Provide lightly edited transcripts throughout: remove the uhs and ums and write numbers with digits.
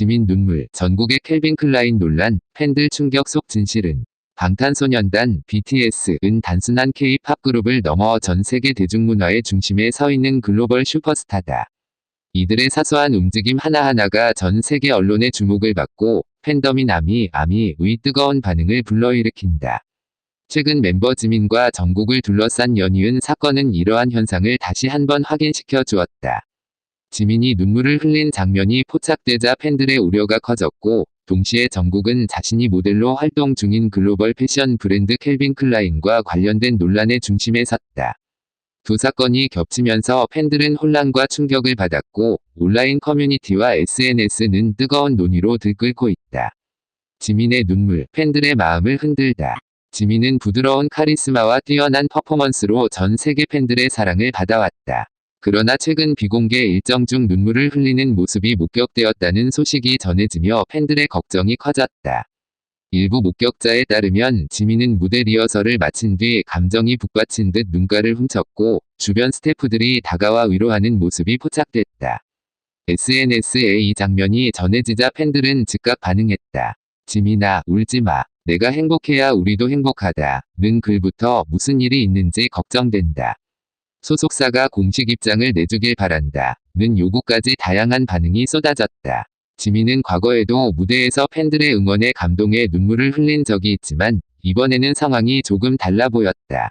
지민 눈물, 전국의 켈빈 클라인 논란, 팬들 충격 속 진실은 방탄소년단 BTS은 단순한 K-팝 그룹을 넘어 전 세계 대중문화의 중심에 서 있는 글로벌 슈퍼스타다. 이들의 사소한 움직임 하나하나가 전 세계 언론의 주목을 받고 팬덤인 아미의 뜨거운 반응을 불러일으킨다. 최근 멤버 지민과 정국을 둘러싼 연이은 사건은 이러한 현상을 다시 한번 확인시켜 주었다. 지민이 눈물을 흘린 장면이 포착되자 팬들의 우려가 커졌고, 동시에 정국은 자신이 모델로 활동 중인 글로벌 패션 브랜드 켈빈 클라인과 관련된 논란의 중심에 섰다. 두 사건이 겹치면서 팬들은 혼란과 충격을 받았고, 온라인 커뮤니티와 SNS는 뜨거운 논의로 들끓고 있다. 지민의 눈물, 팬들의 마음을 흔들다. 지민은 부드러운 카리스마와 뛰어난 퍼포먼스로 전 세계 팬들의 사랑을 받아왔다. 그러나 최근 비공개 일정 중 눈물을 흘리는 모습이 목격되었다는 소식이 전해지며 팬들의 걱정이 커졌다. 일부 목격자에 따르면 지민은 무대 리허설을 마친 뒤 감정이 북받친 듯 눈가를 훔쳤고, 주변 스태프들이 다가와 위로하는 모습이 포착됐다. SNS에 이 장면이 전해지자 팬들은 즉각 반응했다. 지민아, 울지마. 내가 행복해야 우리도 행복하다. 는 글부터 무슨 일이 있는지 걱정된다. 소속사가 공식 입장을 내주길 바란다. 는 요구까지 다양한 반응이 쏟아졌다. 지민은 과거에도 무대에서 팬들의 응원에 감동해 눈물을 흘린 적이 있지만 이번에는 상황이 조금 달라 보였다.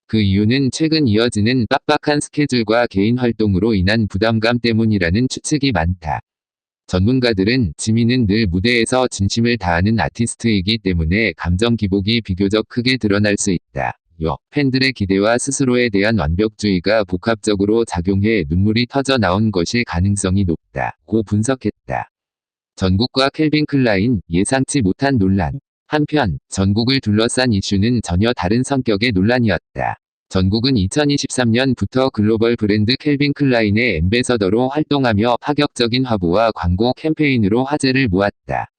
그 이유는 최근 이어지는 빡빡한 스케줄과 개인 활동으로 인한 부담감 때문이라는 추측이 많다. 전문가들은 지민은 늘 무대에서 진심을 다하는 아티스트이기 때문에 감정 기복이 비교적 크게 드러날 수 있다. 팬들의 기대와 스스로에 대한 완벽주의가 복합적으로 작용해 눈물이 터져 나온 것일 가능성이 높다고 분석했다. 전국과 켈빈 클라인, 예상치 못한 논란. 한편 전국을 둘러싼 이슈는 전혀 다른 성격의 논란이었다. 전국은 2023년부터 글로벌 브랜드 켈빈 클라인의 앰베서더로 활동하며 파격적인 화보와 광고 캠페인으로 화제를 모았다.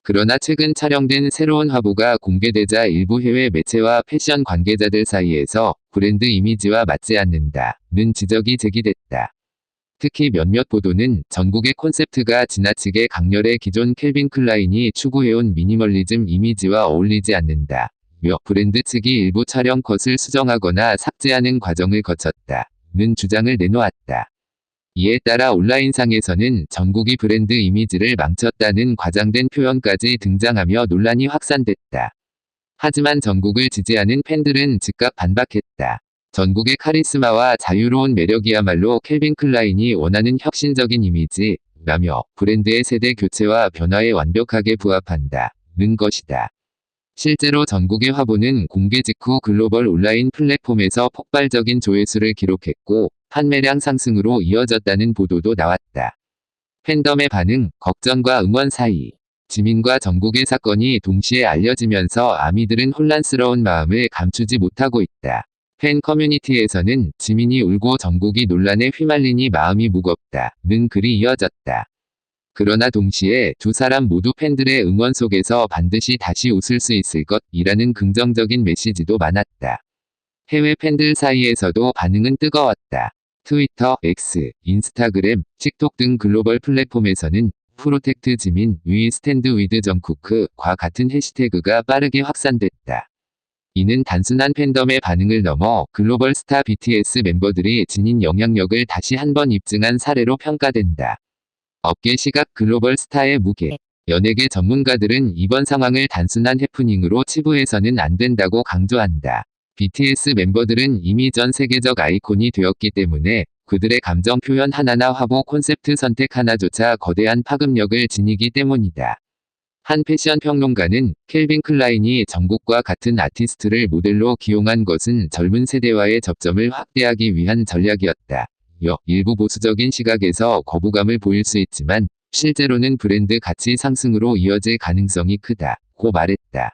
그러나 최근 촬영된 새로운 화보가 공개되자 일부 해외 매체와 패션 관계자들 사이에서 브랜드 이미지와 맞지 않는다는 지적이 제기됐다. 특히 몇몇 보도는 전국의 콘셉트가 지나치게 강렬해 기존 켈빈 클라인이 추구해온 미니멀리즘 이미지와 어울리지 않는다. 브랜드 측이 일부 촬영 컷을 수정하거나 삭제하는 과정을 거쳤다는 주장을 내놓았다. 이에 따라 온라인상에서는 정국이 브랜드 이미지를 망쳤다는 과장된 표현까지 등장하며 논란이 확산됐다. 하지만 정국을 지지하는 팬들은 즉각 반박했다. 전국의 카리스마와 자유로운 매력이야말로 켈빈 클라인이 원하는 혁신적인 이미지라며 브랜드의 세대 교체와 변화에 완벽하게 부합한다는 것이다. 실제로 전국의 화보는 공개 직후 글로벌 온라인 플랫폼에서 폭발적인 조회수를 기록했고 판매량 상승으로 이어졌다는 보도도 나왔다. 팬덤의 반응, 걱정과 응원 사이. 지민과 정국의 사건이 동시에 알려지면서 아미들은 혼란스러운 마음을 감추지 못하고 있다. 팬 커뮤니티에서는 지민이 울고 정국이 논란에 휘말리니 마음이 무겁다는 글이 이어졌다. 그러나 동시에 두 사람 모두 팬들의 응원 속에서 반드시 다시 웃을 수 있을 것이라는 긍정적인 메시지도 많았다. 해외 팬들 사이에서도 반응은 뜨거웠다. 트위터, X, 인스타그램, 틱톡 등 글로벌 플랫폼에서는 프로텍트 지민, 위 스탠드 위드 정쿠크과 같은 해시태그가 빠르게 확산됐다. 이는 단순한 팬덤의 반응을 넘어 글로벌 스타 BTS 멤버들이 지닌 영향력을 다시 한번 입증한 사례로 평가된다. 업계 시각 글로벌 스타의 무게. 연예계 전문가들은 이번 상황을 단순한 해프닝으로 치부해서는 안 된다고 강조한다. BTS 멤버들은 이미 전 세계적 아이콘이 되었기 때문에 그들의 감정 표현 하나나 화보 콘셉트 선택 하나조차 거대한 파급력을 지니기 때문이다. 한 패션 평론가는 켈빈 클라인이 정국과 같은 아티스트를 모델로 기용한 것은 젊은 세대와의 접점을 확대하기 위한 전략이었다. 일부 보수적인 시각에서 거부감을 보일 수 있지만 실제로는 브랜드 가치 상승으로 이어질 가능성이 크다고 말했다.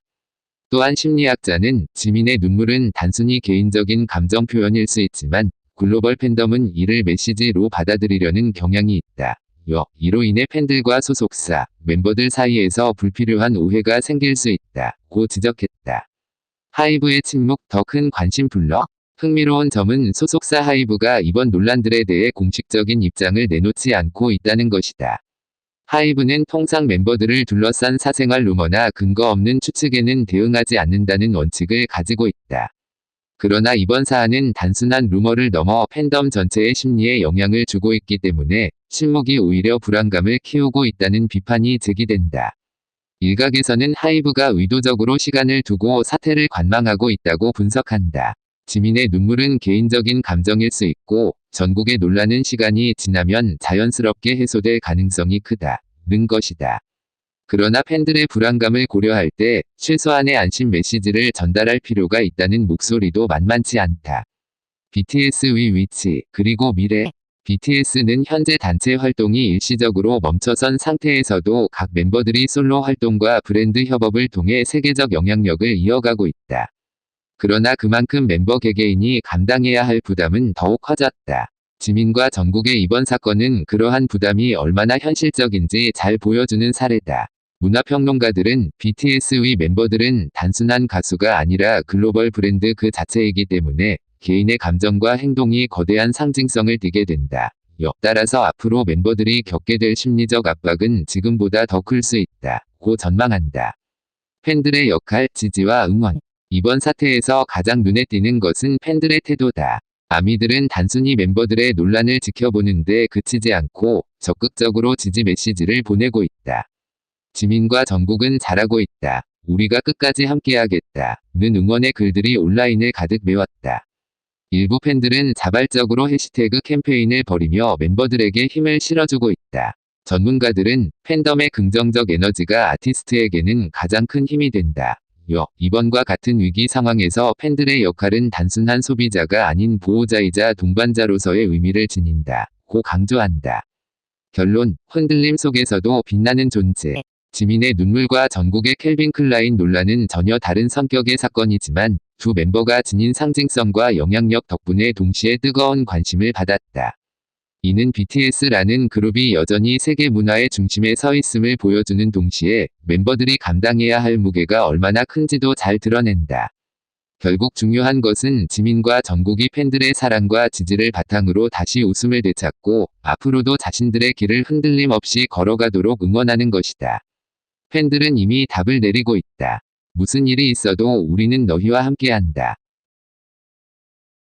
또한 심리학자는 지민의 눈물은 단순히 개인적인 감정 표현일 수 있지만 글로벌 팬덤은 이를 메시지로 받아들이려는 경향이 있다. 이로 인해 팬들과 소속사, 멤버들 사이에서 불필요한 오해가 생길 수 있다고 지적했다. 하이브의 침묵 더 큰 관심 불러? 흥미로운 점은 소속사 하이브가 이번 논란들에 대해 공식적인 입장을 내놓지 않고 있다는 것이다. 하이브는 통상 멤버들을 둘러싼 사생활 루머나 근거 없는 추측에는 대응하지 않는다는 원칙을 가지고 있다. 그러나 이번 사안은 단순한 루머를 넘어 팬덤 전체의 심리에 영향을 주고 있기 때문에 침묵이 오히려 불안감을 키우고 있다는 비판이 제기된다. 일각에서는 하이브가 의도적으로 시간을 두고 사태를 관망하고 있다고 분석한다. 지민의 눈물은 개인적인 감정일 수 있고 전국의 논란은 시간이 지나면 자연스럽게 해소될 가능성이 크다는 것이다. 그러나 팬들의 불안감을 고려할 때 최소한의 안심 메시지를 전달할 필요가 있다는 목소리도 만만치 않다. BTS의 위치 그리고 미래. BTS는 현재 단체 활동이 일시적으로 멈춰선 상태에서도 각 멤버들이 솔로 활동과 브랜드 협업을 통해 세계적 영향력을 이어가고 있다. 그러나 그만큼 멤버 개개인이 감당해야 할 부담은 더욱 커졌다. 지민과 정국의 이번 사건은 그러한 부담이 얼마나 현실적인지 잘 보여주는 사례다. 문화평론가들은 BTS의 멤버들은 단순한 가수가 아니라 글로벌 브랜드 그 자체이기 때문에 개인의 감정과 행동이 거대한 상징성을 띠게 된다. 따라서 앞으로 멤버들이 겪게 될 심리적 압박은 지금보다 더 클 수 있다고 전망한다. 팬들의 역할, 지지와 응원. 이번 사태에서 가장 눈에 띄는 것은 팬들의 태도다. 아미들은 단순히 멤버들의 논란을 지켜보는데 그치지 않고 적극적으로 지지 메시지를 보내고 있다. 지민과 정국은 잘하고 있다. 우리가 끝까지 함께하겠다는 응원의 글들이 온라인을 가득 메웠다. 일부 팬들은 자발적으로 해시태그 캠페인을 벌이며 멤버들에게 힘을 실어주고 있다. 전문가들은 팬덤의 긍정적 에너지가 아티스트에게는 가장 큰 힘이 된다. 이번과 같은 위기 상황에서 팬들의 역할은 단순한 소비자가 아닌 보호자이자 동반자로서의 의미를 지닌다고 강조한다. 결론, 흔들림 속에서도 빛나는 존재. 지민의 눈물과 정국의 켈빈 클라인 논란은 전혀 다른 성격의 사건이지만 두 멤버가 지닌 상징성과 영향력 덕분에 동시에 뜨거운 관심을 받았다. 이는 BTS라는 그룹이 여전히 세계 문화의 중심에 서 있음을 보여주는 동시에 멤버들이 감당해야 할 무게가 얼마나 큰지도 잘 드러낸다. 결국 중요한 것은 지민과 정국이 팬들의 사랑과 지지를 바탕으로 다시 웃음을 되찾고 앞으로도 자신들의 길을 흔들림 없이 걸어가도록 응원하는 것이다. 팬들은 이미 답을 내리고 있다. 무슨 일이 있어도 우리는 너희와 함께한다.